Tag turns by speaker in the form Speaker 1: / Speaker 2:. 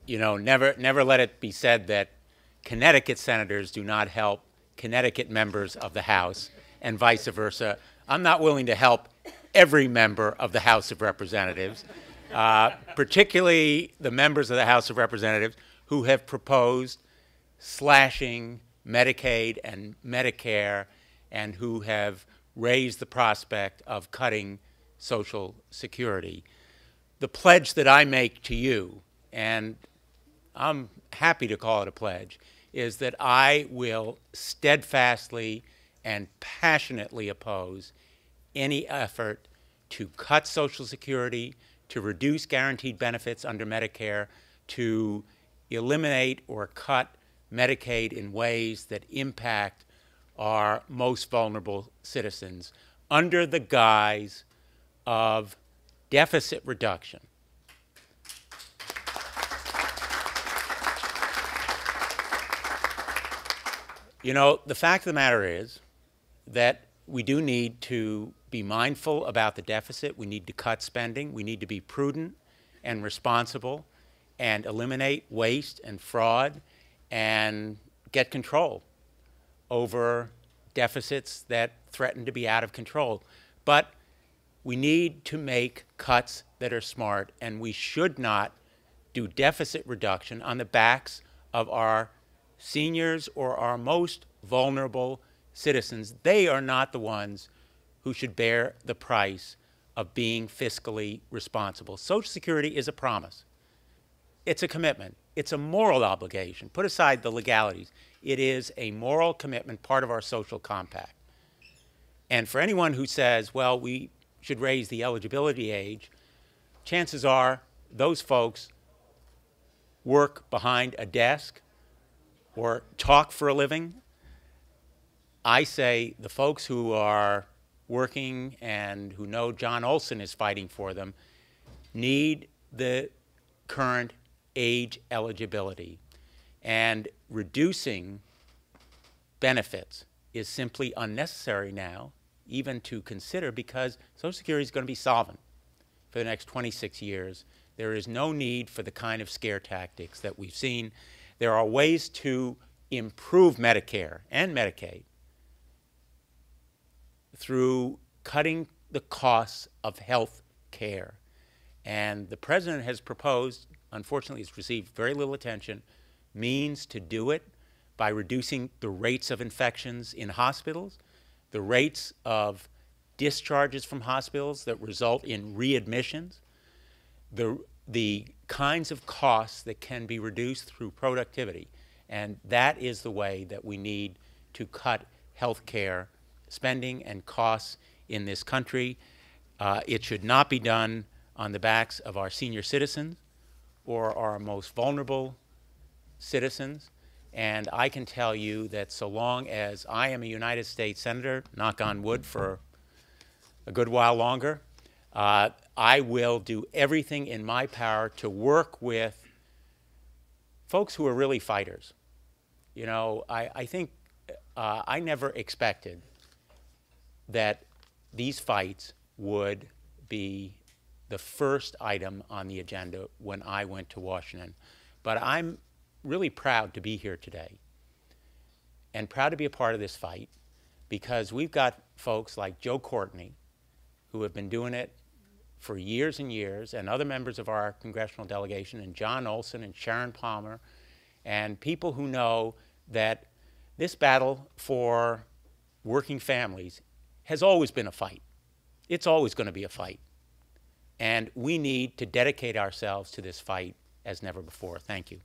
Speaker 1: you know, never let it be said that Connecticut senators do not help Connecticut members of the House and vice versa. I'm not willing to help every member of the House of Representatives, particularly the members of the House of Representatives who have proposed slashing Medicaid and Medicare and who have raised the prospect of cutting Social Security. The pledge that I make to you, and I'm happy to call it a pledge, is that I will steadfastly and passionately oppose any effort to cut Social Security, to reduce guaranteed benefits under Medicare, to eliminate or cut Medicaid in ways that impact our most vulnerable citizens under the guise of deficit reduction. You know, the fact of the matter is that we do need to be mindful about the deficit. We need to cut spending. We need to be prudent and responsible and eliminate waste and fraud and get control over deficits that threaten to be out of control. But we need to make cuts that are smart, and we should not do deficit reduction on the backs of our seniors or our most vulnerable citizens. They are not the ones who should bear the price of being fiscally responsible. Social Security is a promise. It's a commitment. It's a moral obligation. Put aside the legalities. It is a moral commitment, part of our social compact. And for anyone who says, well, we should raise the eligibility age, chances are those folks work behind a desk or talk for a living. I say the folks who are working and who know John Olson is fighting for them need the current age eligibility. And reducing benefits is simply unnecessary now, even to consider, because Social Security is going to be solvent for the next 26 years. There is no need for the kind of scare tactics that we've seen. There are ways to improve Medicare and Medicaid through cutting the costs of health care. And the president has proposed, unfortunately it's received very little attention, means to do it by reducing the rates of infections in hospitals, the rates of discharges from hospitals that result in readmissions, the kinds of costs that can be reduced through productivity. And that is the way that we need to cut health care spending and costs in this country. It should not be done on the backs of our senior citizens or our most vulnerable citizens. And I can tell you that so long as I am a United States Senator, knock on wood for a good while longer, I will do everything in my power to work with folks who are really fighters. You know, I think I never expected that these fights would be the first item on the agenda when I went to Washington. But I'm really proud to be here today and proud to be a part of this fight, because we've got folks like Joe Courtney who have been doing it for years and years, and other members of our congressional delegation, and John Olson and Sharon Palmer, and people who know that this battle for working families has always been a fight. It's always going to be a fight. And we need to dedicate ourselves to this fight as never before. Thank you.